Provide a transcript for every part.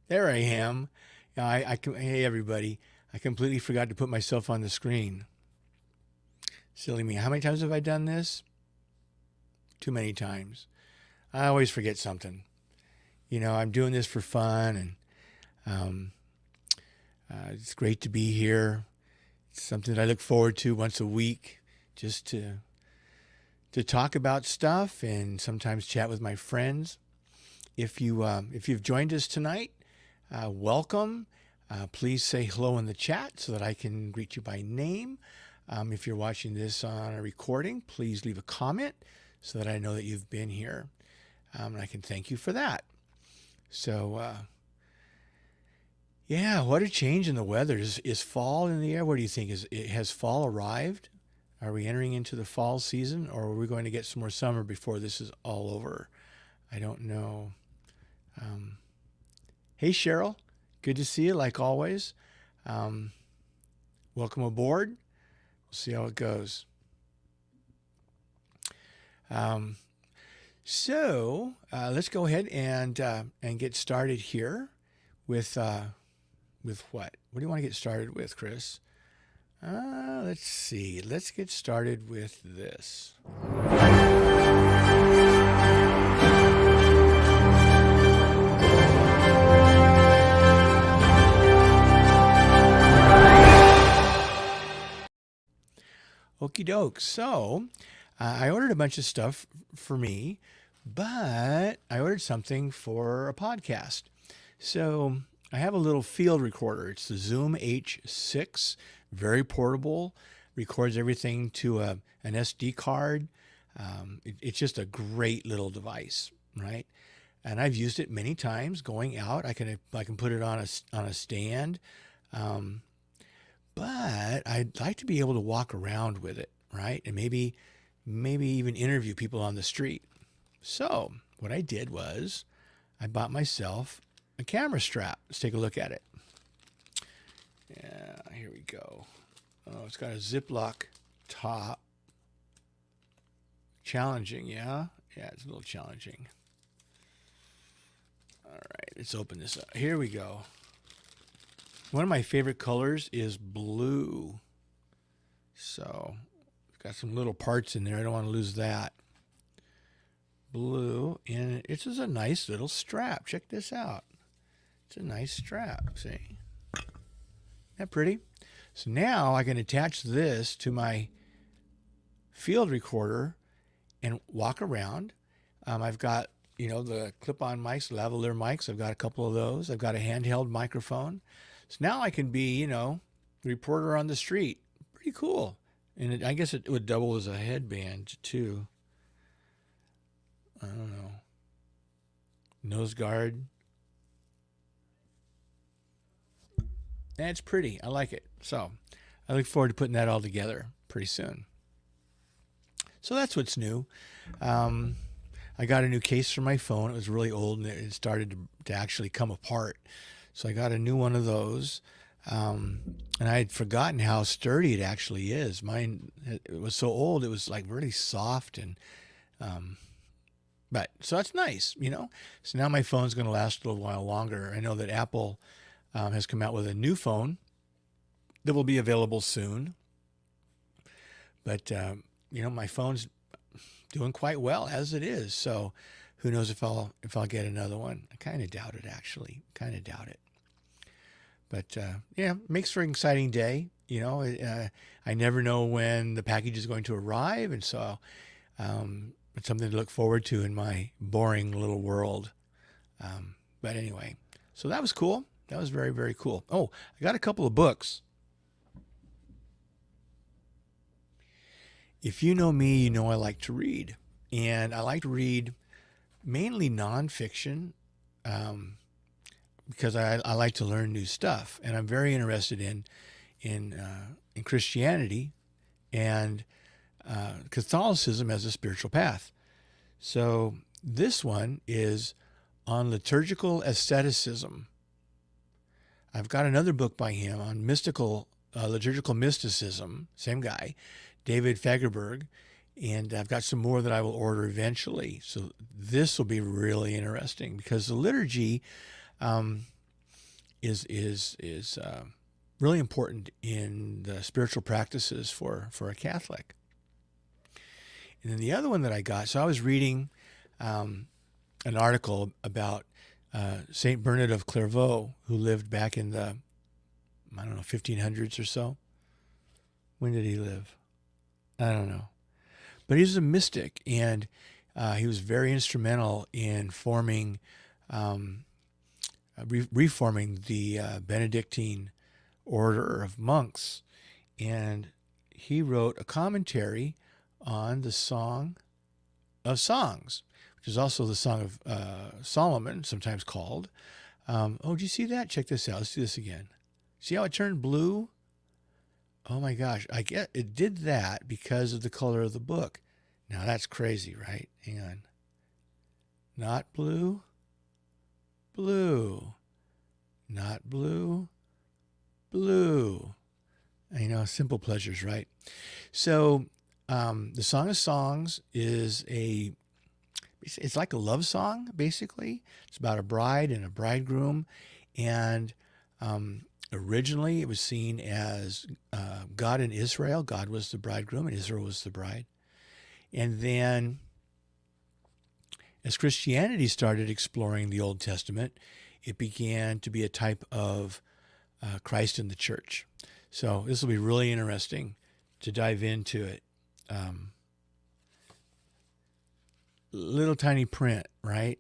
There I am. Hey, everybody. I completely forgot to put myself on the screen. Silly me. How many times have I done this? Too many times. I always forget something. I'm doing this for fun, and um, it's great to be here. It's something that I look forward to once a week, just to talk about stuff and sometimes chat with my friends. If you've joined us tonight, welcome. Please say hello in the chat so that I can greet you by name. If you're watching this on a recording, please leave a comment so that I know that you've been here. And I can thank you for that. So, what a change in the weather. Is fall in the air? What do you think? Has fall arrived? Are we entering into the fall season, or are we going to get some more summer before this is all over? I don't know. Hey, Cheryl. Good to see you, like always. Welcome aboard. We'll see how it goes. So let's go ahead and get started here with what? What do you want to get started with, Chris? Let's see. Let's get started with this. Okie doke. So I ordered a bunch of stuff for me, but I ordered something for a podcast. So I have a little field recorder. It's the Zoom H6, very portable, records everything to an SD card. It's just a great little device, right? And I've used it many times going out. I can put it on a stand. But I'd like to be able to walk around with it, right? And maybe even interview people on the street. So what I did was I bought myself a camera strap. Let's take a look at it. Yeah, here we go. Oh, it's got a Ziploc top. Challenging, yeah? Yeah, it's a little challenging. All right, let's open this up. Here we go. One of my favorite colors is blue. So, it's got some little parts in there. I don't want to lose that. Blue, and it's just a nice little strap. Check this out. It's a nice strap, see? Isn't that pretty? So now I can attach this to my field recorder and walk around. I've got, the clip-on mics, lavalier mics. I've got a couple of those. I've got a handheld microphone. So now I can be, the reporter on the street. Pretty cool. And I guess it would double as a headband, too. I don't know. Nose guard. That's pretty. I like it. So I look forward to putting that all together pretty soon. So that's what's new. I got a new case for my phone. It was really old, and it started to actually come apart. So I got a new one of those, and I had forgotten how sturdy it actually is. Mine, it was so old, it was like really soft, and but so that's nice, So now my phone's going to last a little while longer. I know that Apple has come out with a new phone that will be available soon, but my phone's doing quite well as it is. So who knows if I'll get another one? I kind of doubt it, actually. Kind of doubt it. But makes for an exciting day. I never know when the package is going to arrive, and so it's something to look forward to in my boring little world. But anyway, so that was cool. That was very, very cool. Oh, I got a couple of books. If you know me, you know I like to read, and I like to read mainly nonfiction. Because I like to learn new stuff, and I'm very interested in Christianity and Catholicism as a spiritual path. So this one is on liturgical asceticism. I've got another book by him on liturgical mysticism, same guy, David Fagerberg, and I've got some more that I will order eventually. So this will be really interesting because the liturgy is really important in the spiritual practices for a Catholic. And then the other one that I got, so I was reading an article about Saint Bernard of Clairvaux, who lived back in the, I don't know, 1500s or so. When did he live? I don't know. But he was a mystic, and he was very instrumental in forming, reforming the Benedictine order of monks. And he wrote a commentary on the Song of Songs, which is also the Song of Solomon, sometimes called. Oh, did you see that? Check this out. Let's do this again. See how it turned blue? Oh my gosh, I get it did that because of the color of the book. Now that's crazy, right? Hang on. Not blue. Blue. Not blue. Blue. You know, simple pleasures, right? So the Song of Songs is it's like a love song, basically. It's about a bride and a bridegroom. And originally it was seen as God and Israel. God was the bridegroom and Israel was the bride. And then as Christianity started exploring the Old Testament, it began to be a type of Christ in the church. So this will be really interesting to dive into it. Little tiny print, right?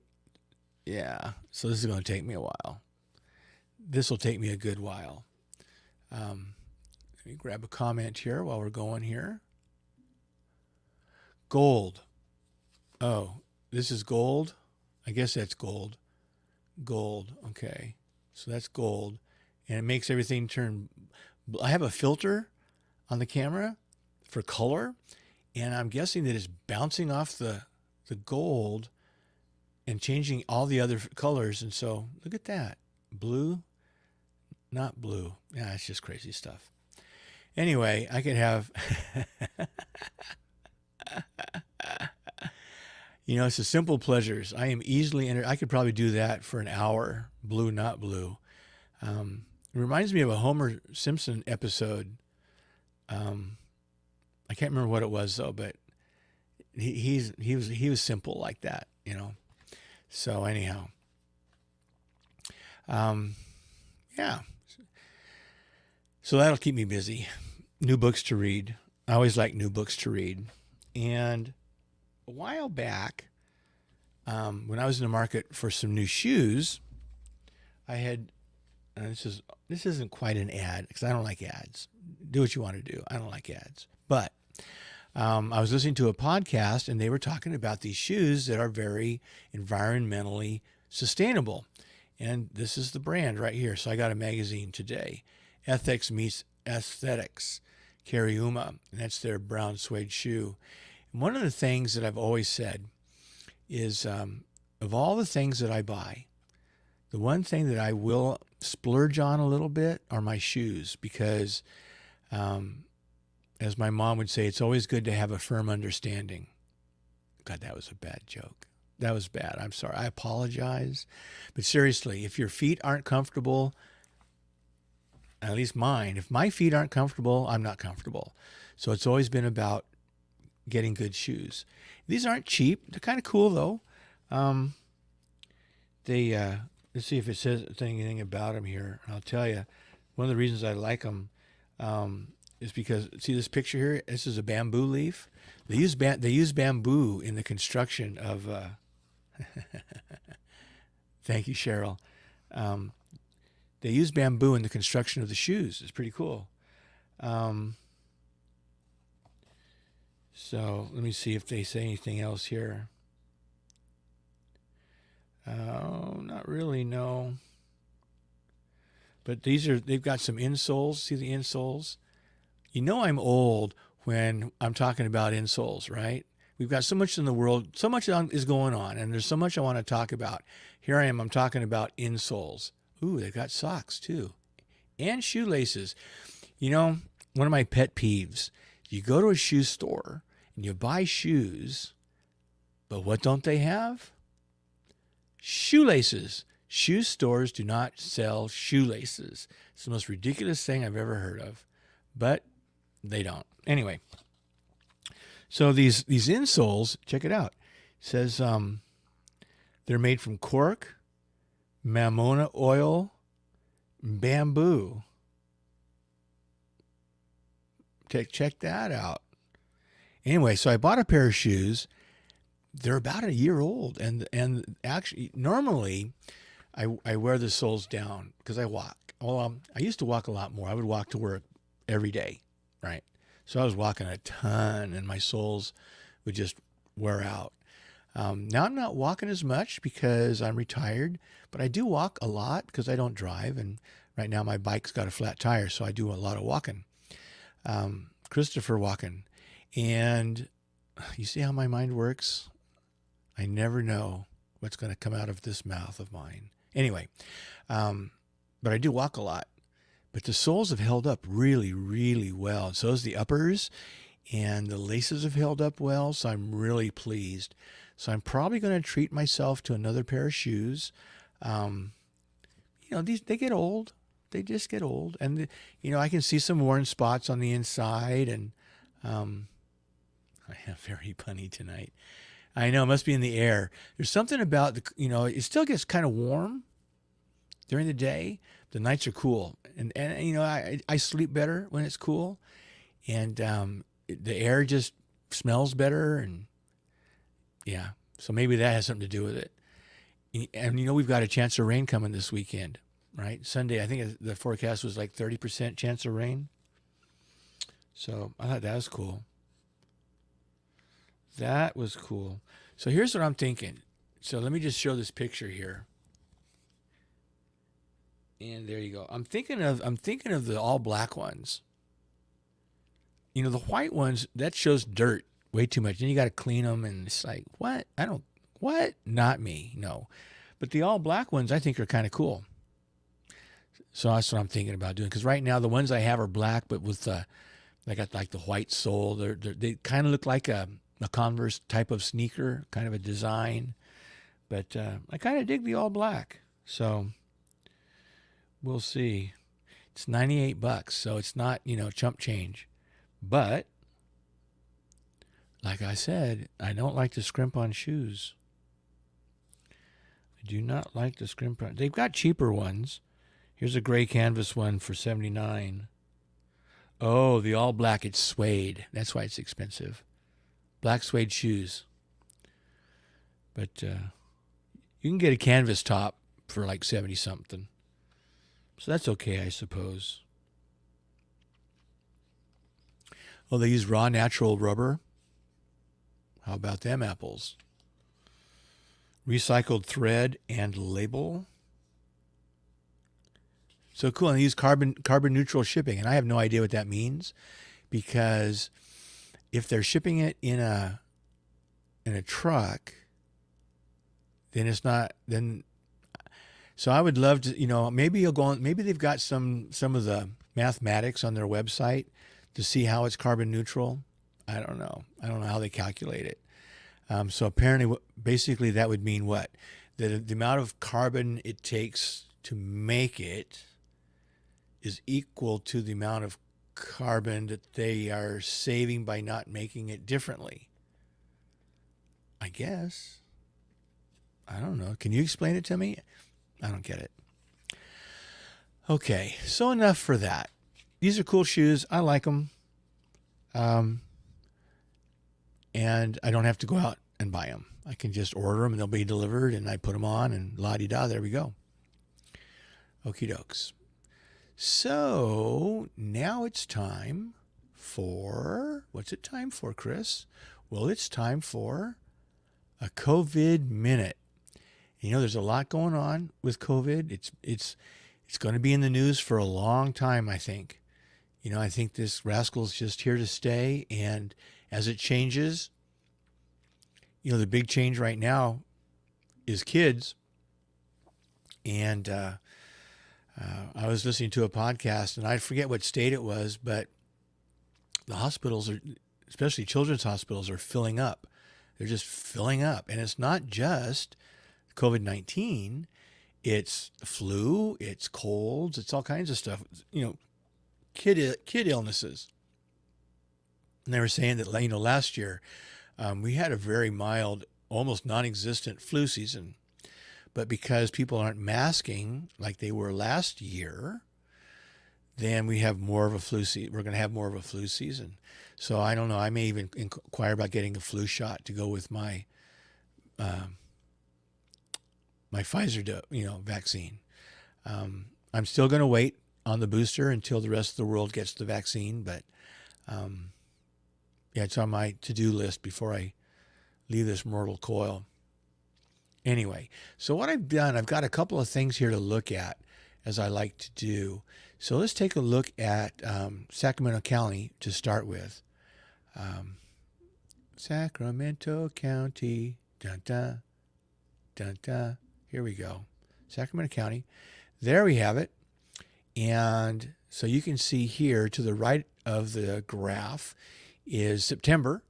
Yeah. So this is going to take me a while. This will take me a good while. Let me grab a comment here while we're going here. Gold. Oh, this is gold? I guess that's gold. Gold. Okay. So that's gold. And it makes everything turn. I have a filter on the camera for color, and I'm guessing that it's bouncing off the gold and changing all the other colors. And so look at that. Blue, not blue. Yeah, it's just crazy stuff. Anyway, I could have, it's the simple pleasures. I am easily I could probably do that for an hour. Blue, not blue. It reminds me of a Homer Simpson episode. I can't remember what it was though, but he was simple like that, So anyhow, yeah. So that'll keep me busy. New books to read. I always like new books to read. And a while back, when I was in the market for some new shoes, I had, this isn't quite an ad because I don't like ads. Do what you want to do. I don't like ads. But I was listening to a podcast and they were talking about these shoes that are very environmentally sustainable. And this is the brand right here. So I got a magazine today. Ethics Meets Aesthetics, Cariuma, and that's their brown suede shoe. And one of the things that I've always said is of all the things that I buy, the one thing that I will splurge on a little bit are my shoes because, as my mom would say, it's always good to have a firm understanding. God, that was a bad joke. That was bad. I'm sorry. I apologize. But seriously, if your feet aren't comfortable, at least mine, if my feet aren't comfortable, I'm not comfortable. So it's always been about getting good shoes. These aren't cheap. They're kind of cool though. Let's see if it says anything about them here. I'll tell you, one of the reasons I like them is because, see this picture here? This is a bamboo leaf. They use bamboo in the construction of. Thank you, Cheryl. They use bamboo in the construction of the shoes. It's pretty cool. So let me see if they say anything else here. Not really, no. But they've got some insoles. See the insoles? You know I'm old when I'm talking about insoles, right? We've got so much in the world, so much is going on, and there's so much I want to talk about. Here I am, I'm talking about insoles. Ooh, they've got socks too. And shoelaces. One of my pet peeves, you go to a shoe store and you buy shoes, but what don't they have? Shoelaces. Shoe stores do not sell shoelaces. It's the most ridiculous thing I've ever heard of, but they don't. Anyway, so these insoles, check it out. It says they're made from cork, mamona oil, and bamboo. Check that out. Anyway, so I bought a pair of shoes. They're about a year old, and actually, normally, I wear the soles down because I walk. Well, I used to walk a lot more. I would walk to work every day, right? So I was walking a ton, and my soles would just wear out. Now I'm not walking as much because I'm retired, but I do walk a lot because I don't drive, and right now my bike's got a flat tire, so I do a lot of walking. Christopher walking. And you see how my mind works? I never know what's going to come out of this mouth of mine. Anyway, but I do walk a lot. But the soles have held up really, really well. And so has the uppers, and the laces have held up well, so I'm really pleased. So I'm probably going to treat myself to another pair of shoes. They get old. They just get old. And, I can see some worn spots on the inside. And I am very punny tonight. I know, it must be in the air. There's something about, it still gets kind of warm during the day. The nights are cool. And I sleep better when it's cool. And the air just smells better. And, yeah, so maybe that has something to do with it. And, we've got a chance of rain coming this weekend. Right? Sunday, I think the forecast was like 30% chance of rain. So I thought that was cool. That was cool. So here's what I'm thinking. So let me just show this picture here. And there you go. I'm thinking of the all black ones. The white ones, that shows dirt way too much. Then you got to clean them, and it's like, what? Not me. No. But the all black ones I think are kind of cool. So that's what I'm thinking about doing. Because right now the ones I have are black, but with they got like the white sole. They kind of look like a Converse type of sneaker, kind of a design. But I kind of dig the all black. So we'll see. It's $98, so it's not chump change. But like I said, I don't like to scrimp on shoes. I do not like to scrimp on. They've got cheaper ones. Here's a gray canvas one for $79. Oh, the all black, it's suede. That's why it's expensive. Black suede shoes. But you can get a canvas top for like 70 something. So that's okay, I suppose. Oh, they use raw natural rubber. How about them apples? Recycled thread and label. So cool. And they use carbon neutral shipping. And I have no idea what that means, because if they're shipping it in a truck, then it's not, then, so I would love to, maybe you'll go on, maybe they've got some of the mathematics on their website to see how it's carbon neutral. I don't know. I don't know how they calculate it. So apparently, basically that would mean what? The amount of carbon it takes to make it is equal to the amount of carbon that they are saving by not making it differently. I guess. I don't know. Can you explain it to me? I don't get it. Okay, so enough for that. These are cool shoes. I like them. And I don't have to go out and buy them. I can just order them and they'll be delivered, and I put them on and la-di-da, there we go. Okie dokes. So now it's time for, what's it time for, Chris? Well, it's time for a COVID minute. There's a lot going on with COVID. It's going to be in the news for a long time, I think. I think this rascal's just here to stay, and as it changes, the big change right now is kids. And I was listening to a podcast, and I forget what state it was, but the hospitals are, especially children's hospitals, are filling up. They're just filling up. And it's not just COVID-19. It's flu, it's colds, it's all kinds of stuff. Kid illnesses. And they were saying that last year we had a very mild, almost non-existent flu season, but because people aren't masking like they were last year, then we have more of a flu season. We're going to have more of a flu season. So I don't know. I may even inquire about getting a flu shot to go with my my Pfizer, vaccine. I'm still going to wait on the booster until the rest of the world gets the vaccine, but yeah, it's on my to-do list before I leave this mortal coil. Anyway, so what I've done, I've got a couple of things here to look at, as I like to do. So let's take a look at Sacramento County to start with. Sacramento County, dun dun, dun dun. Here we go. Sacramento County. There we have it. And so you can see here to the right of the graph is September.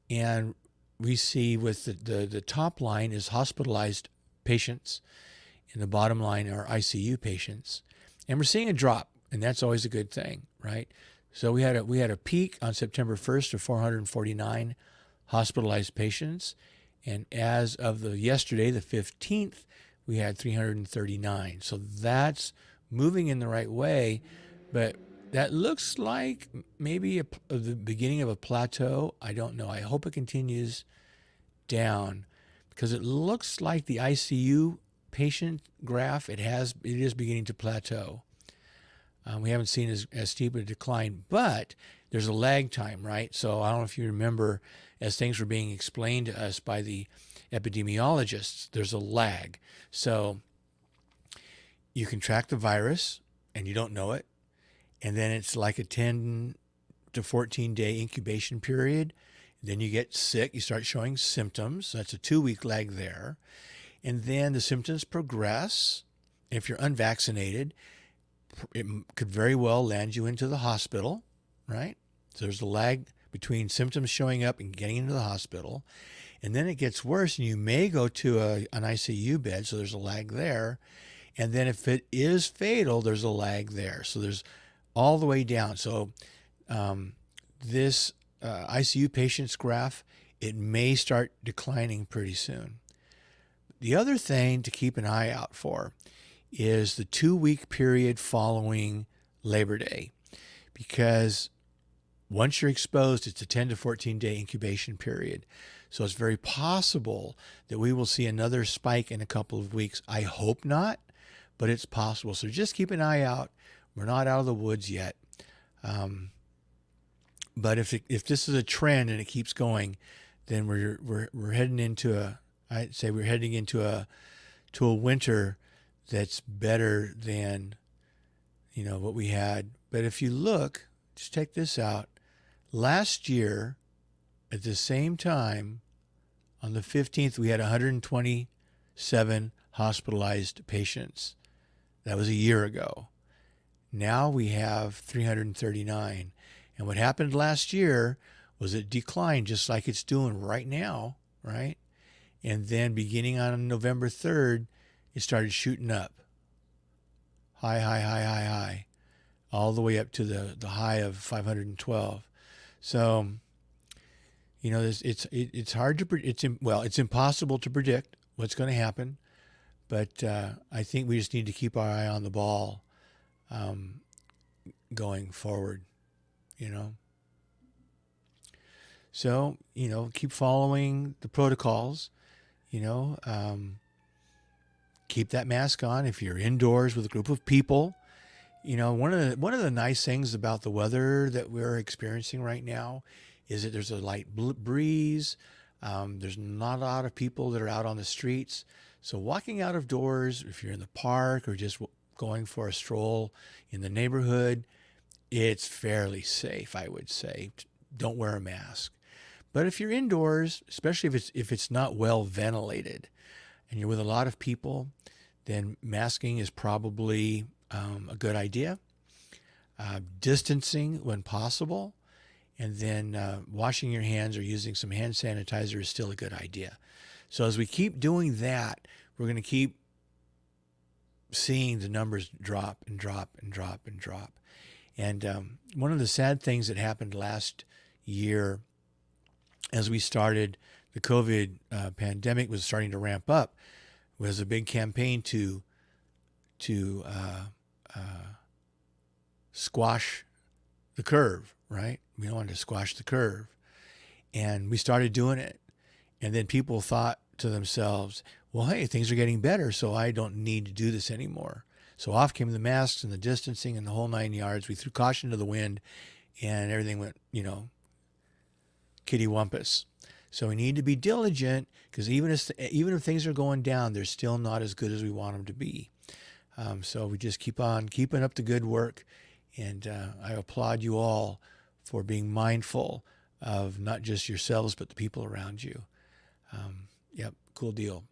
And we see with the top line is hospitalized patients, and the bottom line are ICU patients. And we're seeing a drop, and that's always a good thing, right? So we had a peak on September 1st of 449 hospitalized patients, and as of yesterday, the 15th, we had 339. So that's moving in the right way, but that looks like maybe the beginning of a plateau. I don't know. I hope it continues down, because it looks like the ICU patient graph, it is beginning to plateau. We haven't seen as steep a decline, but there's a lag time, right? So I don't know if you remember, as things were being explained to us by the epidemiologists, there's a lag. So you can track the virus and you don't know it, and then it's like a 10 to 14 day incubation period. Then you get sick, you start showing symptoms. That's a 2-week lag there. And then the symptoms progress. If you're unvaccinated, it could very well land you into the hospital, right? So there's a lag between symptoms showing up and getting into the hospital. And then it gets worse, and you may go to an ICU bed, so there's a lag there. And then if it is fatal, there's a lag there. So there's all the way down. So this ICU patients graph, it may start declining pretty soon. The other thing to keep an eye out for is the 2-week period following Labor Day, because once you're exposed, it's a 10 to 14 day incubation period. So it's very possible that we will see another spike in a couple of weeks. I hope not, but it's possible. So just keep an eye out. We're not out of the woods yet. But if this is a trend and it keeps going, then we're heading into we're heading into a winter that's better than what we had. But if you look, just check this out. Last year, at the same time, on the 15th, we had 127 hospitalized patients. That was a year ago. Now we have 339. And what happened last year was it declined just like it's doing right now, right? And then beginning on November 3rd, it started shooting up. High, all the way up to the high of 512. So, it's hard to it's impossible to predict what's going to happen, but I think we just need to keep our eye on the ball going forward, So, keep following the protocols, keep that mask on if you're indoors with a group of people. One of the nice things about the weather that we're experiencing right now is that there's a light breeze. There's not a lot of people that are out on the streets. So walking out of doors, if you're in the park or just going for a stroll in the neighborhood, it's fairly safe, I would say. Don't wear a mask. But if you're indoors, especially if it's not well ventilated and you're with a lot of people, then masking is probably a good idea. Distancing when possible, and then washing your hands or using some hand sanitizer is still a good idea. So as we keep doing that, we're going to keep seeing the numbers drop and drop and drop and drop. And one of the sad things that happened last year, as we started, the COVID pandemic was starting to ramp up, was a big campaign to squash the curve, right? We wanted to squash the curve. And we started doing it. And then people thought to themselves, well, hey, things are getting better, so I don't need to do this anymore. So off came the masks and the distancing and the whole 9 yards. We threw caution to the wind, and everything went, kitty-wumpus. So we need to be diligent, because even if things are going down, they're still not as good as we want them to be. So we just keep on keeping up the good work. And I applaud you all for being mindful of not just yourselves, but the people around you. Yep, cool deal.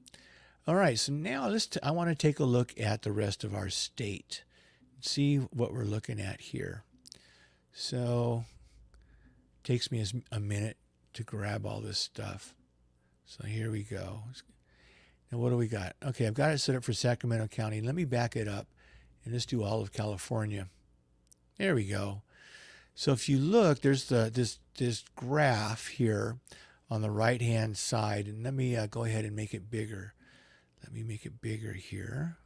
All right, so now I want to take a look at the rest of our state, see what we're looking at here. So it takes me a minute to grab all this stuff. So here we go. Now what do we got? Okay, I've got it set up for Sacramento County. Let me back it up and let's do all of California. There we go. So if you look, there's this graph here on the right-hand side. And let me go ahead and make it bigger. Let me make it bigger here.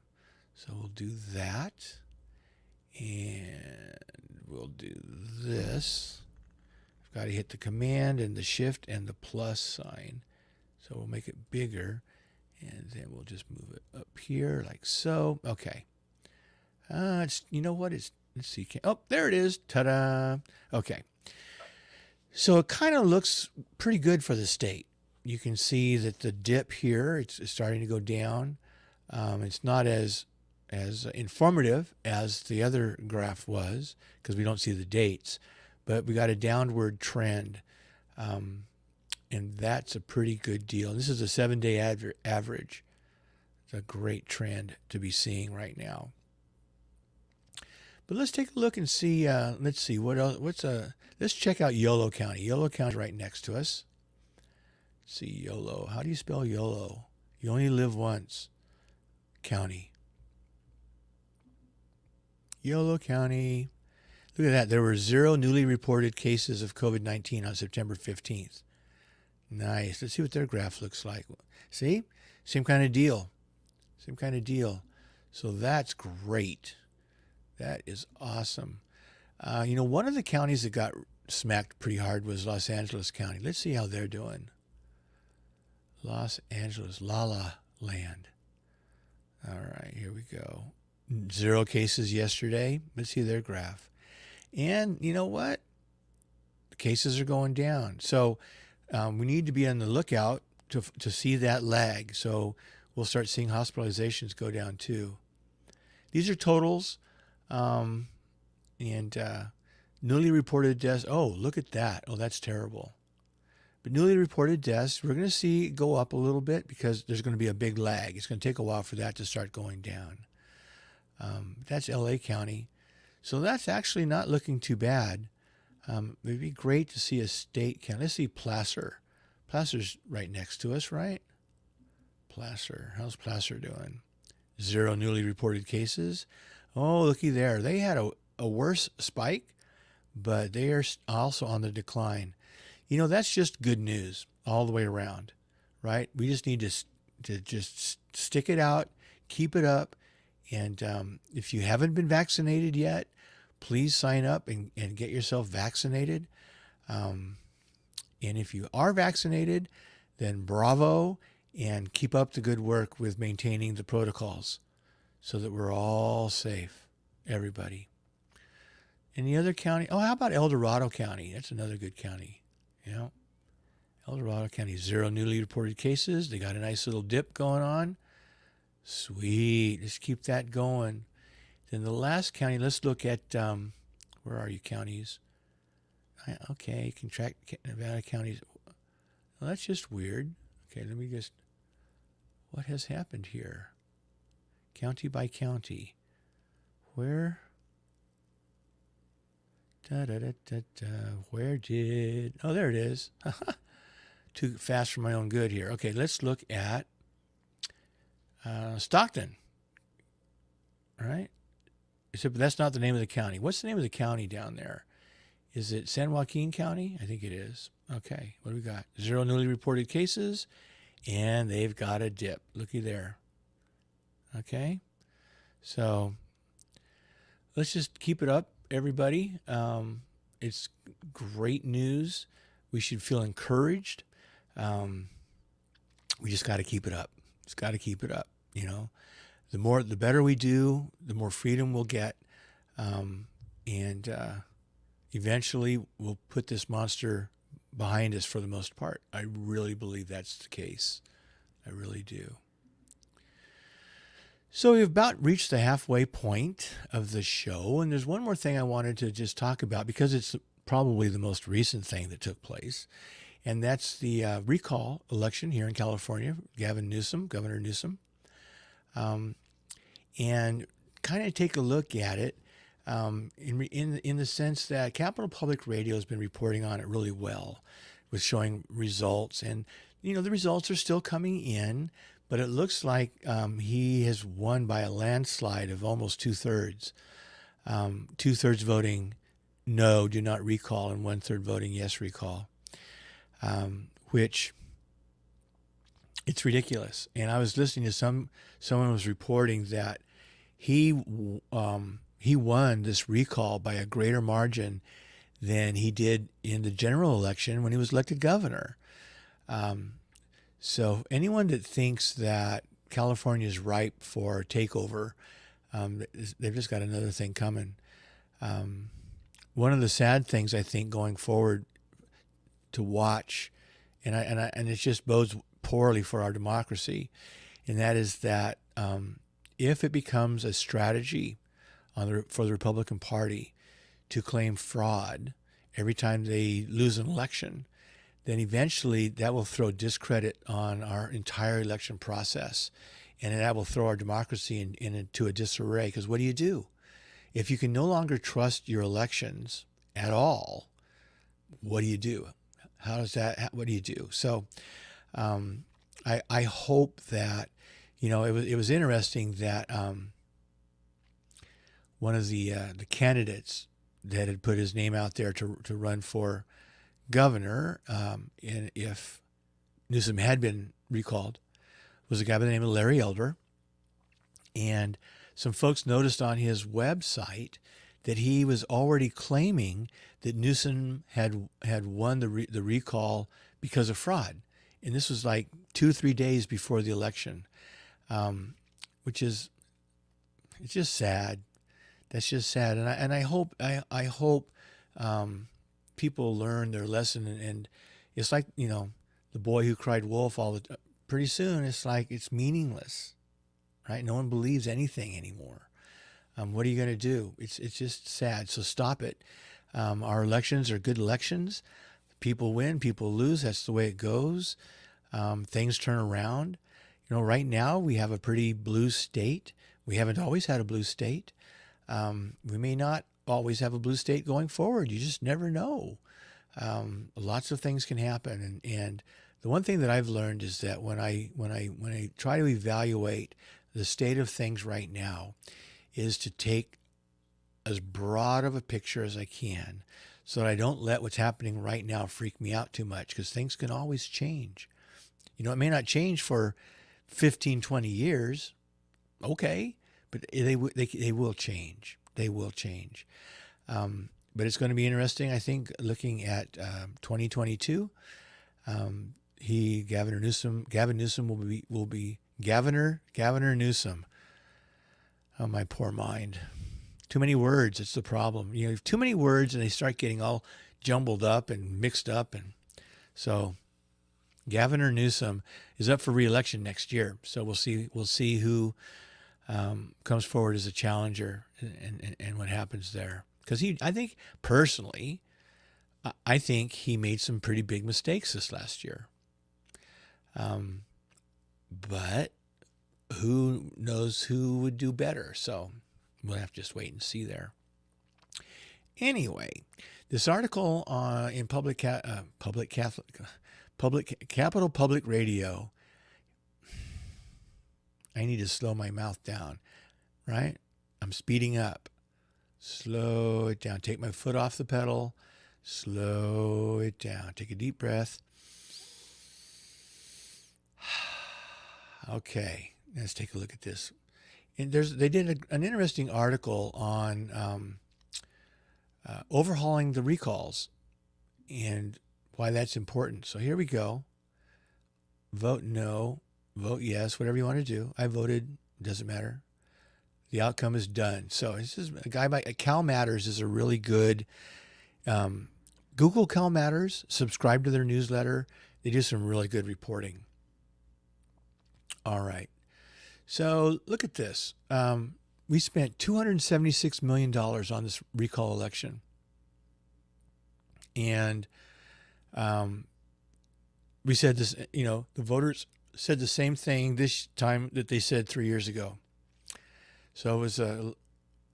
So we'll do that. And we'll do this. I've got to hit the command and the shift and the plus sign. So we'll make it bigger. And then we'll just move it up here like so. Okay. You know what? Let's see. Oh, there it is. Ta-da. Okay. So it kind of looks pretty good for the state. You can see that the dip here, it's starting to go down. It's not as informative as the other graph was, because we don't see the dates, but we got a downward trend. And that's a pretty good deal. This is a 7-day average. It's a great trend to be seeing right now. But let's take a look and see. Let's see what else. Let's check out Yolo County. Yolo County is right next to us. Let's see Yolo. How do you spell YOLO? You only live once. County. Yolo County. Look at that. There were 0 newly reported cases of COVID-19 on September 15th. Nice. Let's see what their graph looks like. See? Same kind of deal. Same kind of deal. So that's great. That is awesome. One of the counties that got smacked pretty hard was Los Angeles County. Let's see how they're doing. Los Angeles, La La Land. All right, here we go. 0 cases yesterday. Let's see their graph. And you know what? The cases are going down. So we need to be on the lookout to see that lag. So we'll start seeing hospitalizations go down too. These are totals. Newly reported deaths. Oh, look at that. Oh, that's terrible. But newly reported deaths, we're going to see go up a little bit because there's going to be a big lag. It's going to take a while for that to start going down. That's LA County. So that's actually not looking too bad. It'd be great to see a state county. Let's see Placer. Placer's right next to us, right? Placer. How's Placer doing? 0 newly reported cases. Oh, looky there. They had a worse spike, but they are also on the decline. That's just good news all the way around, right? We just need to just stick it out, keep it up. And if you haven't been vaccinated yet, please sign up and get yourself vaccinated. And if you are vaccinated, then bravo, and keep up the good work with maintaining the protocols so that we're all safe, everybody. Any other county? Oh, how about El Dorado County? That's another good county. El Dorado County, 0 newly reported cases. They got a nice little dip going on. Sweet. Let's keep that going. Then the last county, let's look at, where are you counties? Okay, Nevada counties. Well, that's just weird. Okay, let me just, what has happened here? County by county. Where? Where did, oh, there it is. Too fast for my own good here. Okay, let's look at Stockton. right? Except that's not the name of the county. What's the name of the county down there? Is it San Joaquin County? I think it is. Okay, what do we got? 0 newly reported cases, and they've got a dip. Looky there. Okay, so let's just keep it up, everybody. It's great news. We should feel encouraged. We just got to keep it up. Just got to keep it up. You know, the better we do, the more freedom we'll get, and eventually we'll put this monster behind us for the most part. I really believe that's the case. I really do. So we've about reached the halfway point of the show, and there's one more thing I wanted to just talk about because it's probably the most recent thing that took place, and that's the recall election here in California. Gavin Newsom, Governor Newsom, and kind of take a look at it in the sense that Capital Public Radio has been reporting on it really well, with showing results, and you know the results are still coming in. But it looks like he has won by a landslide of almost 2/3. 2/3 voting no, do not recall, and 1/3 voting yes, recall. Which it's ridiculous. And I was listening to someone was reporting that he won this recall by a greater margin than he did in the general election when he was elected governor. So anyone that thinks that California is ripe for takeover, they've just got another thing coming. One of the sad things I think going forward to watch, and it just bodes poorly for our democracy, and that is that if it becomes a strategy for the Republican Party to claim fraud every time they lose an election, then eventually that will throw discredit on our entire election process, and that will throw our democracy into a disarray. Because what do? If you can no longer trust your elections at all, what do? How does that? What do you do? So, I hope that, you know, it was interesting that one of the candidates that had put his name out there to run for governor, and if Newsom had been recalled, was a guy by the name of Larry Elder. And some folks noticed on his website that he was already claiming that Newsom had won the recall because of fraud. And this was like 2-3 days before the election, which is, it's just sad. That's just sad. And I hope people learn their lesson, and it's like, you know, the boy who cried wolf pretty soon it's like it's meaningless, right? No one believes anything anymore. What are you going to do? It's just sad. So stop it. Our elections are good elections. People win, people lose. That's the way it goes. Things turn around. You know, right now we have a pretty blue state. We haven't always had a blue state. We may not always have a blue state going forward. You just never know. Lots of things can happen, and the one thing that I've learned is that when I try to evaluate the state of things right now, is to take as broad of a picture as I can, so that I don't let what's happening right now freak me out too much, because things can always change. You know, it may not change for 15, 20 years, okay, but they will change. They will change. But it's going to be interesting, I think, looking at 2022. Gavin Newsom will be Governor Newsom. Oh, my poor mind. Too many words. It's the problem. You know, too many words, and they start getting all jumbled up and mixed up, and so Governor Newsom is up for re-election next year. So we'll see who comes forward as a challenger and what happens there. Because I think personally, I think he made some pretty big mistakes this last year. But who knows who would do better? So we'll have to just wait and see there. Anyway, this article in Capital Public Radio. I need to slow my mouth down, right? I'm speeding up. Slow it down. Take my foot off the pedal. Slow it down. Take a deep breath. Okay, let's take a look at this. And they did an interesting article on overhauling the recalls and why that's important. So here we go. Vote no, vote yes, whatever you want to do. I voted, doesn't matter. The outcome is done. So this is a guy by Cal Matters is a really good, Google Cal Matters, subscribe to their newsletter. They do some really good reporting. All right. So look at this. We spent $276 million on this recall election. And we said this, the voters said the same thing this time that they said 3 years ago. So it was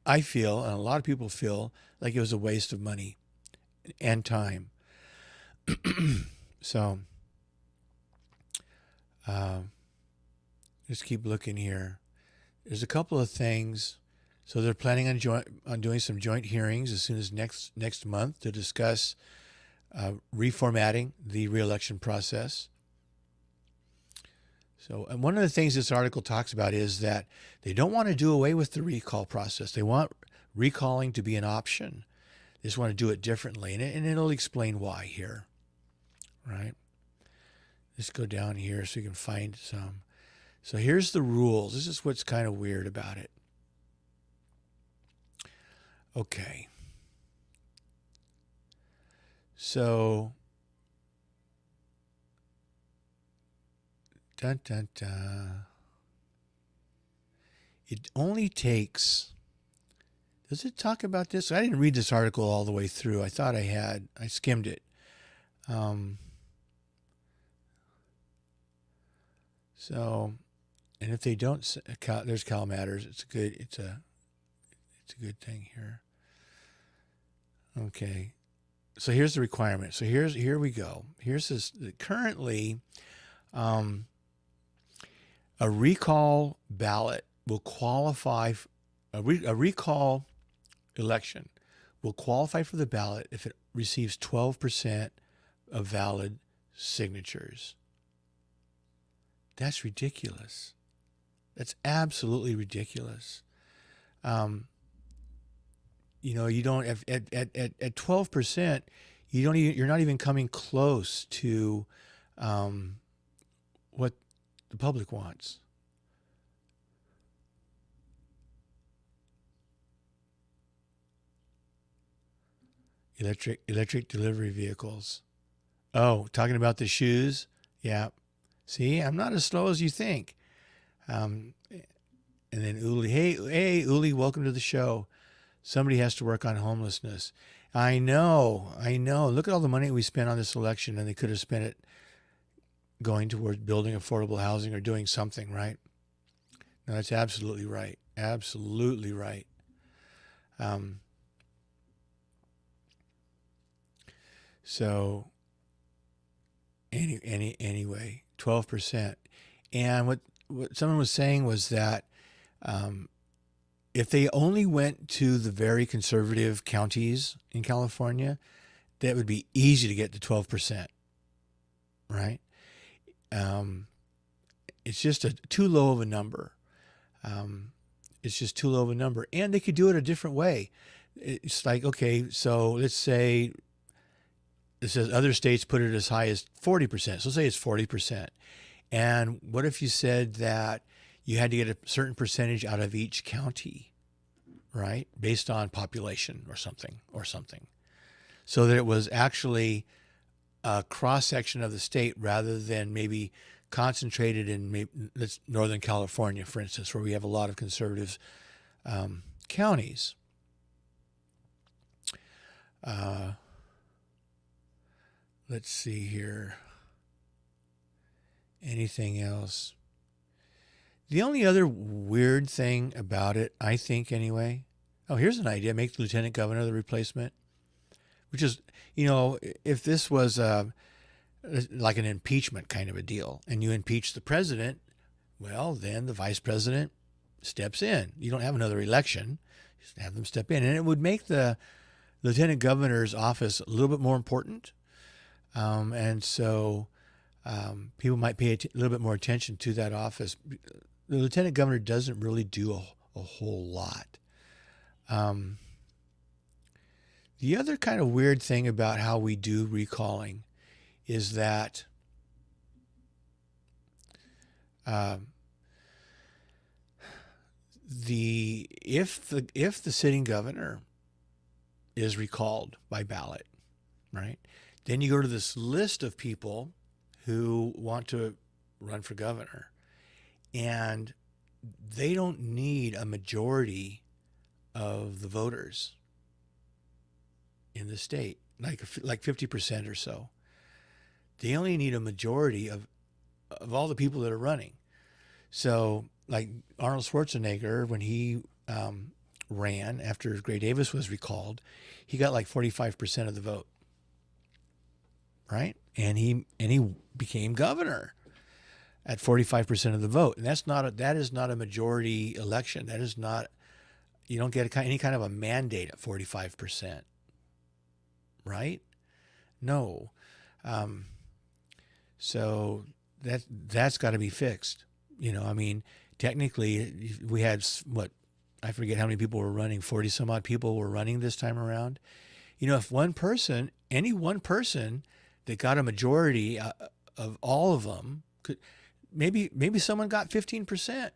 I feel, and a lot of people feel, like it was a waste of money and time. So just keep looking here. There's a couple of things. So they're planning on doing some joint hearings as soon as next month to discuss reformatting the re-election process. So, and one of the things this article talks about is that they don't want to do away with the recall process. They want recalling to be an option. They just want to do it differently, and it'll explain why here, right? Let's go down here so you can find some. So here's the rules. This is what's kind of weird about it. Okay. So, dun, dun, dun. It only takes, does it talk about this? I didn't read this article all the way through. I thought I had. I skimmed it. So, and if they don't, there's Cal Matters. It's a good thing here. Okay. So here's the requirement. So here we go. Here's this. Currently, a recall ballot will qualify. A recall election will qualify for the ballot if it receives 12% of valid signatures. That's ridiculous. That's absolutely ridiculous. You don't at 12%, you're not even coming close to what the public wants. Electric delivery vehicles. Oh, talking about the shoes? Yeah. See, I'm not as slow as you think. And then Uli, hey, Uli, welcome to the show. Somebody has to work on homelessness. I know. Look at all the money we spent on this election, and they could have spent it going towards building affordable housing or doing something, right? No, that's absolutely right. Absolutely right. So anyway, 12%. And what someone was saying was that if they only went to the very conservative counties in California, that would be easy to get to 12%, right? It's just too low of a number. It's just too low of a number. And they could do it a different way. It's like, okay, so let's say it says other states put it as high as 40%. So say it's 40%. And what if you said that you had to get a certain percentage out of each county, right? Based on population or something. So that it was actually a cross-section of the state rather than maybe concentrated in Northern California, for instance, where we have a lot of conservative counties. Let's see here. Anything else? The only other weird thing about it, I think anyway, here's an idea, make the lieutenant governor the replacement, which is, if this was like an impeachment kind of a deal and you impeach the president, well, then the vice president steps in. You don't have another election. Just have them step in. And it would make the lieutenant governor's office a little bit more important. And so people might pay a little bit more attention to that office. The lieutenant governor doesn't really do a whole lot. The other kind of weird thing about how we do recalling is that if the sitting governor is recalled by ballot, right, then you go to this list of people who want to run for governor, and they don't need a majority of the voters in the state, like 50% or so. They only need a majority of all the people that are running. So like Arnold Schwarzenegger, when he ran after Gray Davis was recalled, he got like 45% of the vote, right? And he became governor at 45% of the vote. And that is not a majority election. That is not, you don't get any kind of a mandate at 45%, right? No. So that's got to be fixed. I mean, technically we had I forget how many people were running, 40 some odd people were running this time around. If any one person that got a majority of all of them could, maybe someone got 15%,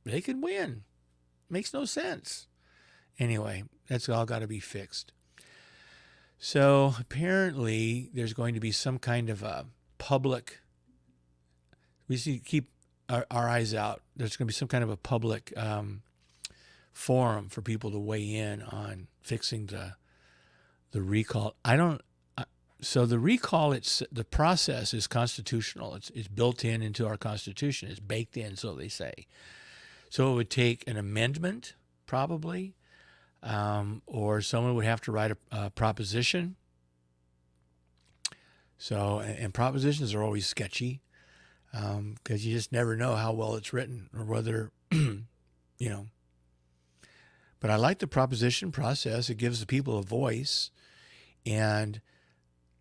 they could win. Makes no sense. Anyway, that's all got to be fixed. So apparently there's going to be some kind of a public, we see keep our eyes out. There's going to be some kind of a public forum for people to weigh in on fixing the recall. So the recall, the process is constitutional. It's built into our Constitution. It's baked in, so they say. So it would take an amendment, probably, or someone would have to write a proposition. So, and propositions are always sketchy, because you just never know how well it's written or whether, But I like the proposition process. It gives the people a voice. And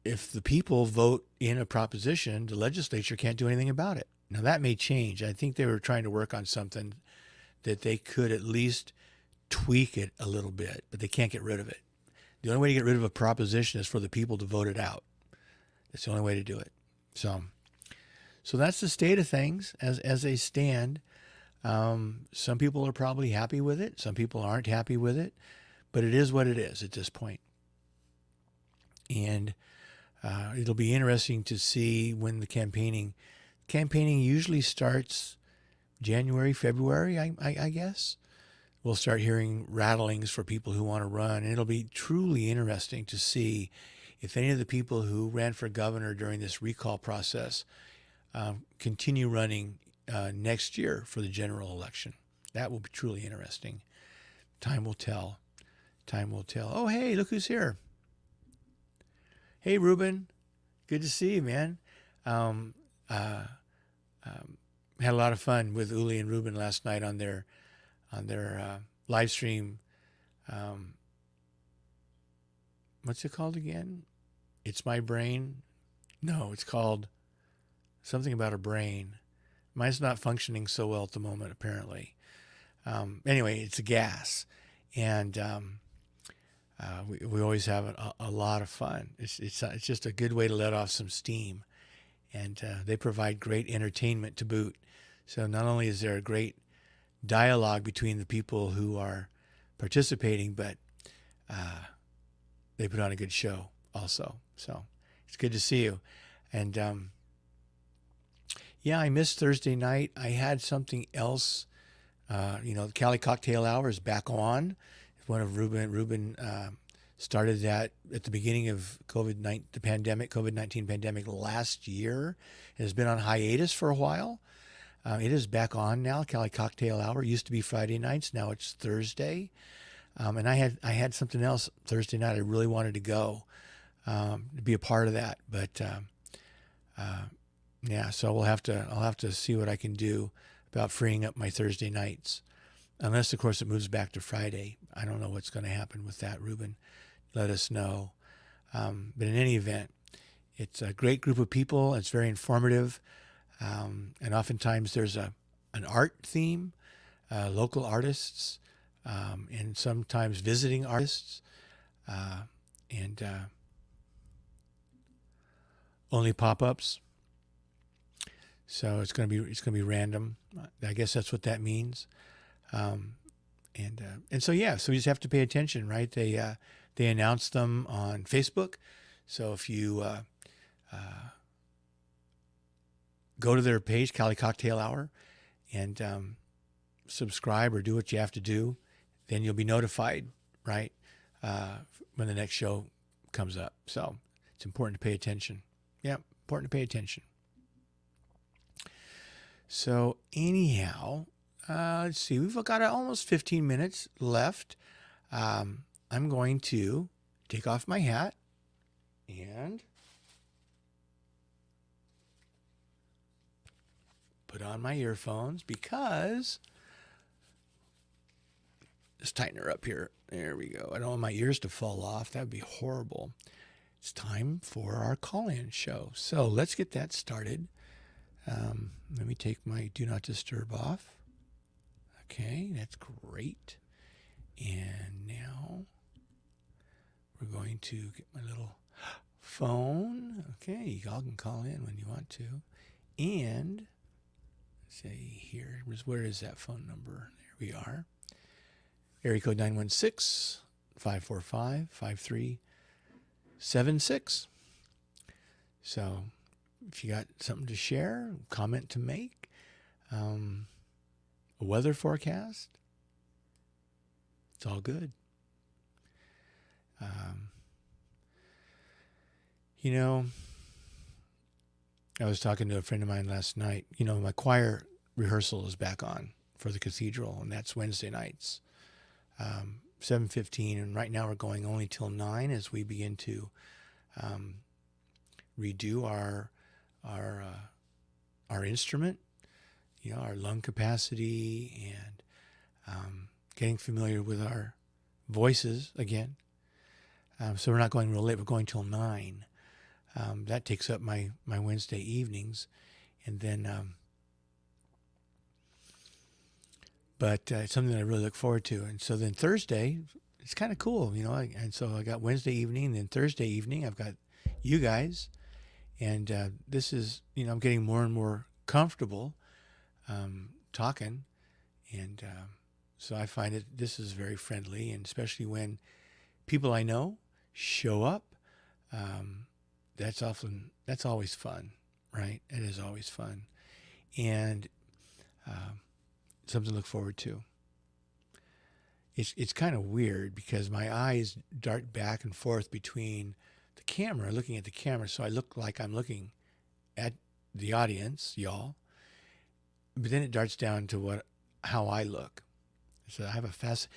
if the people vote in a proposition, the legislature can't do anything about it. Now, that may change. I think they were trying to work on something that they could at least tweak it a little bit, but they can't get rid of it. The only way to get rid of a proposition is for the people to vote it out. That's the only way to do it. So that's the state of things as they stand. Some people are probably happy with it. Some people aren't happy with it, but it is what it is at this point. And it'll be interesting to see when the campaigning usually starts January, February, I guess. We'll start hearing rattlings for people who want to run. And it'll be truly interesting to see if any of the people who ran for governor during this recall process continue running next year for the general election. That will be truly interesting. Time will tell. Time will tell. Oh, hey, look who's here. Hey, Ruben. Good to see you, man. Had a lot of fun with Uli and Ruben last night on their live stream. What's it called again? It's My Brain? No, it's called something about a brain. Mine's not functioning so well at the moment, apparently. Anyway, it's a gas. And we always have a lot of fun. It's just a good way to let off some steam. And they provide great entertainment to boot. So not only is there a great dialogue between the people who are participating, but they put on a good show also. So it's good to see you. And yeah, I missed Thursday night. I had something else. The Cali Cocktail Hour is back on. One of Ruben started that at the beginning of COVID-19 pandemic last year. It has been on hiatus for a while. It is back on now. Cali Cocktail Hour. It used to be Friday nights. Now it's Thursday. And I had something else Thursday night. I really wanted to go to be a part of that, but yeah. So I'll have to see what I can do about freeing up my Thursday nights. Unless, of course, it moves back to Friday. I don't know what's going to happen with that, Ruben. Let us know. But in any event, it's a great group of people. It's very informative. And oftentimes there's an art theme, local artists, and sometimes visiting artists, and only pop-ups. So it's going to be random. I guess that's what that means. And so so we just have to pay attention, right? They announce them on Facebook. So if you go to their page, Cali Cocktail Hour, and subscribe or do what you have to do, then you'll be notified, right, when the next show comes up. So it's important to pay attention. Yeah, important to pay attention. So anyhow, let's see. We've got almost 15 minutes left. I'm going to take off my hat and put on my earphones because just tighten her up here. There we go. I don't want my ears to fall off. That would be horrible. It's time for our call-in show. So let's get that started. Let me take my Do Not Disturb off. Okay, that's great. And now we're going to get my little phone. Okay, y'all can call in when you want to. And say here, where is that phone number? There we are. Area code 916-545-5376. So if you got something to share, comment to make, a weather forecast, it's all good. I was talking to a friend of mine last night. My choir rehearsal is back on for the cathedral, and that's Wednesday nights, 7:15. And right now we're going only till 9 as we begin to redo our instrument, our lung capacity, and getting familiar with our voices again. So we're not going real late. We're going till 9. That takes up my Wednesday evenings. And then, but it's something that I really look forward to. And so then Thursday, it's kind of cool, and so I got Wednesday evening, and then Thursday evening, I've got you guys. And this is, I'm getting more and more comfortable talking. And so I find this is very friendly, and especially when people I know show up, that's always fun, right? It is always fun. And something to look forward to. It's kind of weird because my eyes dart back and forth between the camera, looking at the camera, so I look like I'm looking at the audience, y'all. But then it darts down to how I look. So I have it's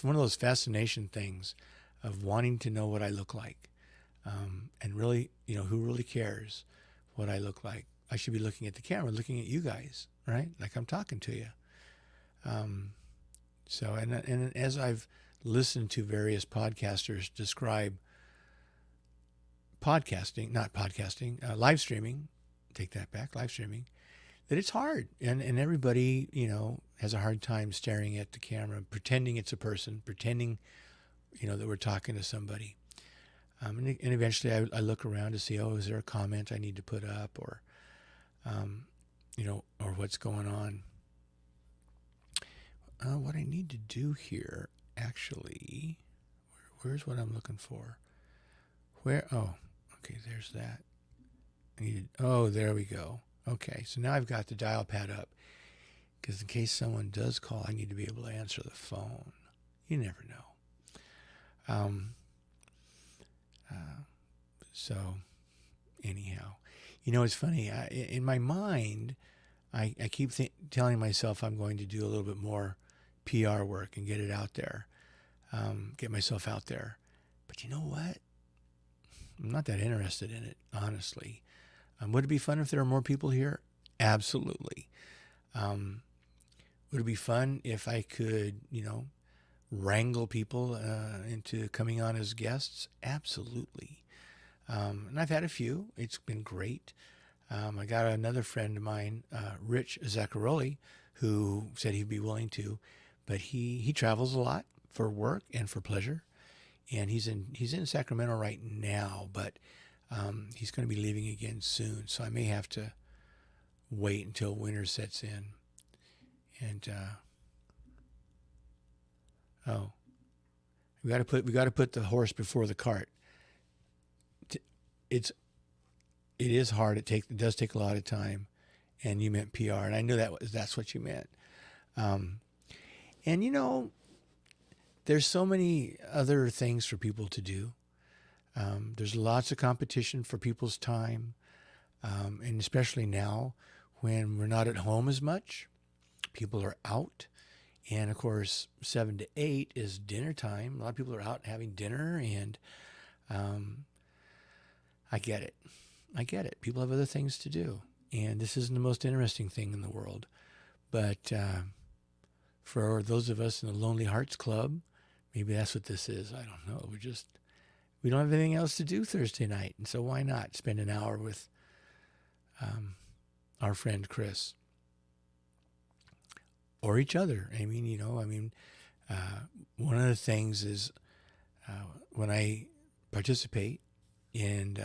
one of those fascination things of wanting to know what I look like, and really, who really cares what I look like? I should be looking at the camera, looking at you guys, right? Like I'm talking to you. So, and as I've listened to various podcasters describe live streaming, take that back, live streaming, that it's hard. And everybody, has a hard time staring at the camera, pretending it's a person, pretending, that we're talking to somebody. And eventually I look around to see, is there a comment I need to put up, or, or what's going on. What I need to do here, actually, where's what I'm looking for? Okay, there's that. There we go. Okay, so now I've got the dial pad up, because in case someone does call, I need to be able to answer the phone. You never know. So anyhow, it's funny. In my mind, I keep telling myself I'm going to do a little bit more PR work and get it out there, get myself out there. But you know what? I'm not that interested in it, honestly. Would it be fun if there were more people here? Absolutely. Would it be fun if I could, wrangle people into coming on as guests? Absolutely. And I've had a few. It's been great. I got another friend of mine, Rich Zaccaroli, who said he'd be willing to, but he travels a lot for work and for pleasure, and he's in Sacramento right now, but he's going to be leaving again soon, so I may have to wait until winter sets in. And we got to put the horse before the cart. It is hard. It does take a lot of time, and you meant PR, and I knew that's what you meant. And there's so many other things for people to do. There's lots of competition for people's time, and especially now when we're not at home as much, people are out, and of course 7 to 8 is dinner time. A lot of people are out having dinner, and I get it. People have other things to do, and this isn't the most interesting thing in the world. But for those of us in the Lonely Hearts Club, maybe that's what this is. I don't know. We don't have anything else to do Thursday night, and so why not spend an hour with our friend Chris or each other? One of the things is when I participate in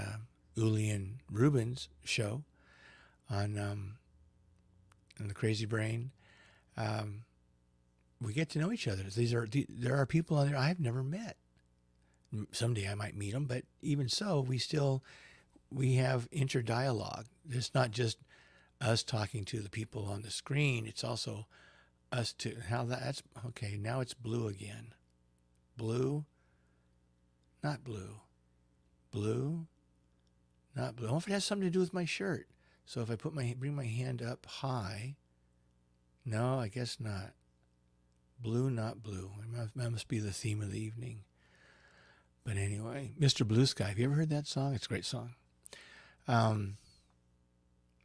Uli and Ruben's show on the Crazy Brain, we get to know each other. There are people on there I've never met. Someday I might meet them, but even so, we have interdialogue. It's not just us talking to the people on the screen. It's also us to that's okay. Now it's blue again. Blue, not blue. Blue, not blue. I wonder if it has something to do with my shirt. So if I bring my hand up high, no, I guess not. Blue, not blue. That must be the theme of the evening. But anyway, Mr. Blue Sky. Have you ever heard that song? It's a great song.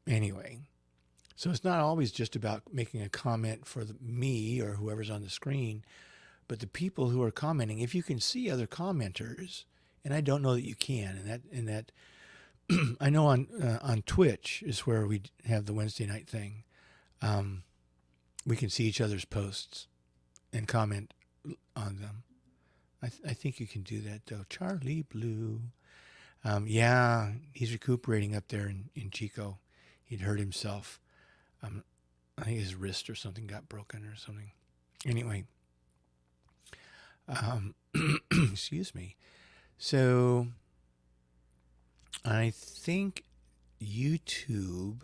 Anyway, so it's not always just about making a comment for me or whoever's on the screen, but the people who are commenting. If you can see other commenters, and I don't know that you can, and that I know on Twitch is where we have the Wednesday night thing. We can see each other's posts and comment on them. I think you can do that though. Charlie Blue. Yeah, he's recuperating up there in Chico. He'd hurt himself. I think his wrist or something got broken or something. Anyway, excuse me. So I think the YouTube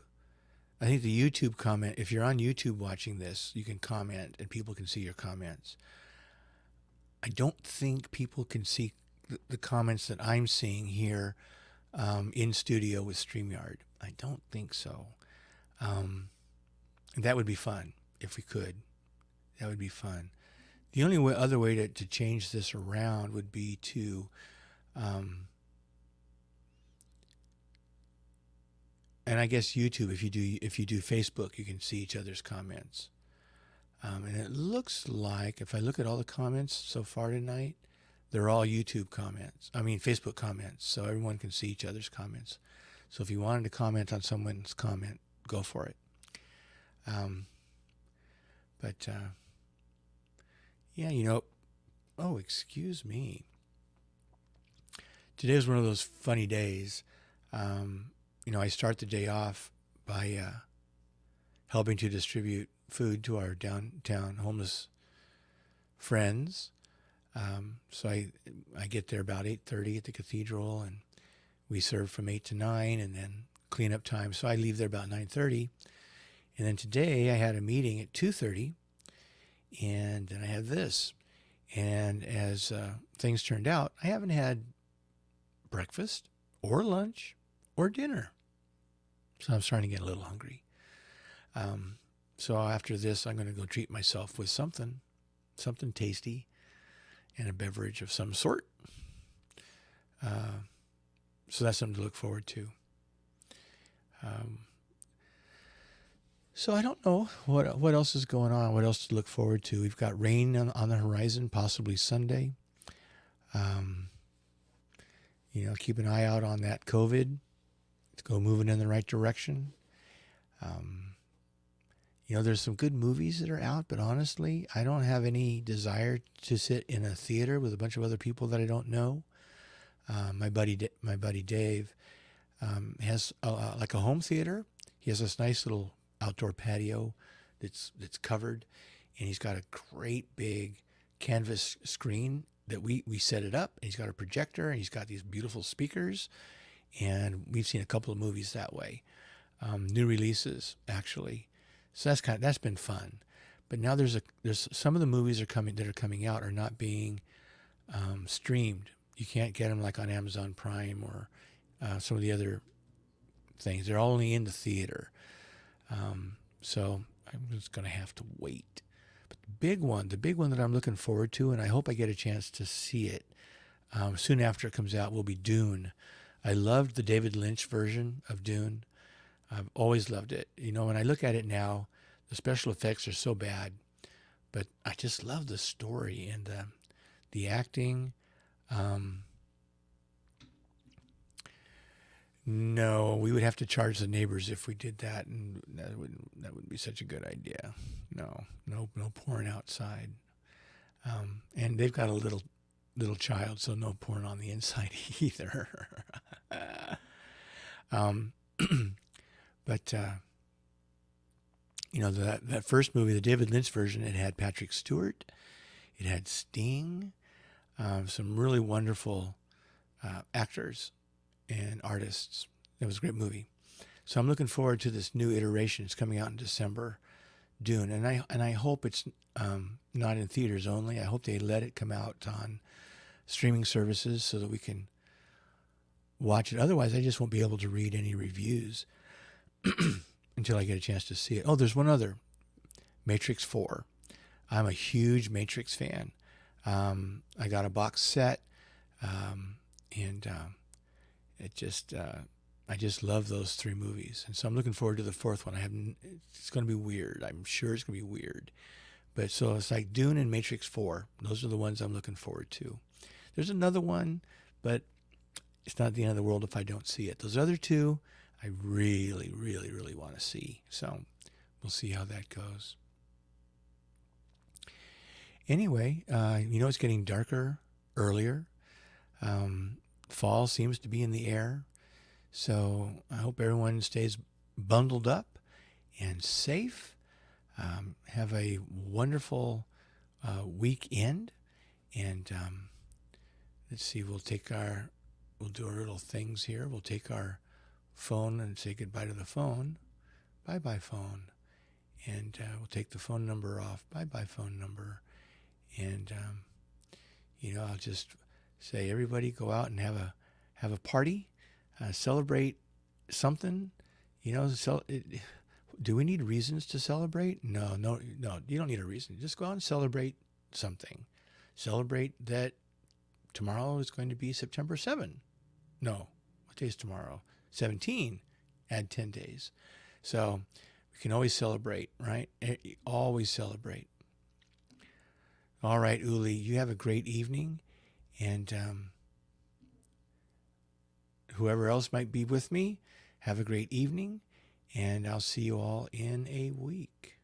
comment, if you're on YouTube watching this, you can comment and people can see your comments. I don't think people can see the comments that I'm seeing here in studio with StreamYard. I don't think so. That would be fun if we could. That would be fun. The only other way to change this around would be to and I guess YouTube, if you do Facebook, you can see each other's comments. And it looks like, if I look at all the comments so far tonight, they're all Facebook comments, so everyone can see each other's comments. So if you wanted to comment on someone's comment, go for it. Oh, excuse me. Today was one of those funny days. I start the day off by helping to distribute food to our downtown homeless friends. So I get there about 8:30 at the cathedral, and we serve from 8 to 9, and then cleanup time. So I leave there about 9:30. And then today I had a meeting at 2:30, and then I had this. And as things turned out, I haven't had breakfast or lunch or dinner. So I'm starting to get a little hungry. So after this, I'm going to go treat myself with something tasty and a beverage of some sort. So that's something to look forward to. So I don't know what else is going on, what else to look forward to. We've got rain on the horizon, possibly Sunday. Keep an eye out on that COVID. Let's go moving in the right direction. There's some good movies that are out, but honestly, I don't have any desire to sit in a theater with a bunch of other people that I don't know. My buddy Dave has like a home theater. He has this nice little outdoor patio that's covered, and he's got a great big canvas screen that we set it up. And he's got a projector, and he's got these beautiful speakers, and we've seen a couple of movies that way, new releases actually. So that's been fun. But now there's some of the movies that are coming out are not being streamed. You can't get them like on Amazon Prime or some of the other things. They're all only in the theater. So I'm just going to have to wait. But the big one that I'm looking forward to, and I hope I get a chance to see it soon after it comes out, will be Dune. I loved the David Lynch version of Dune. I've always loved it. When I look at it now, the special effects are so bad, but I just love the story and the acting. No, we would have to charge the neighbors if we did that, and that wouldn't be such a good idea. No porn outside. And they've got a little child, so no porn on the inside either. But that first movie, the David Lynch version, it had Patrick Stewart, it had Sting, some really wonderful actors and artists. It was a great movie. So I'm looking forward to this new iteration. It's coming out in December, Dune, and I hope it's not in theaters only. I hope they let it come out on streaming services so that we can watch it. Otherwise, I just won't be able to read any reviews until I get a chance to see it. Oh, there's one other, Matrix 4. I'm a huge Matrix fan. I got a box set, and I just love those three movies. And so I'm looking forward to the fourth one. It's going to be weird. I'm sure it's going to be weird. But so it's like Dune and Matrix 4. Those are the ones I'm looking forward to. There's another one, but it's not the end of the world if I don't see it. Those other two, I really, really, really want to see. So we'll see how that goes. Anyway, it's getting darker earlier. Fall seems to be in the air. So I hope everyone stays bundled up and safe. Have a wonderful weekend. And let's see, we'll do our little things here. We'll take our phone and say goodbye to the phone. Bye-bye phone. And we'll take the phone number off. Bye-bye phone number. And, I'll just say, everybody go out and have a party, celebrate something, do we need reasons to celebrate? No, you don't need a reason. Just go out and celebrate something. Celebrate that tomorrow is going to be September 7. No, what day is tomorrow? 17. Add 10 days. So we can always celebrate, right? Always celebrate. All right, Uli, you have a great evening. And whoever else might be with me, have a great evening. And I'll see you all in a week.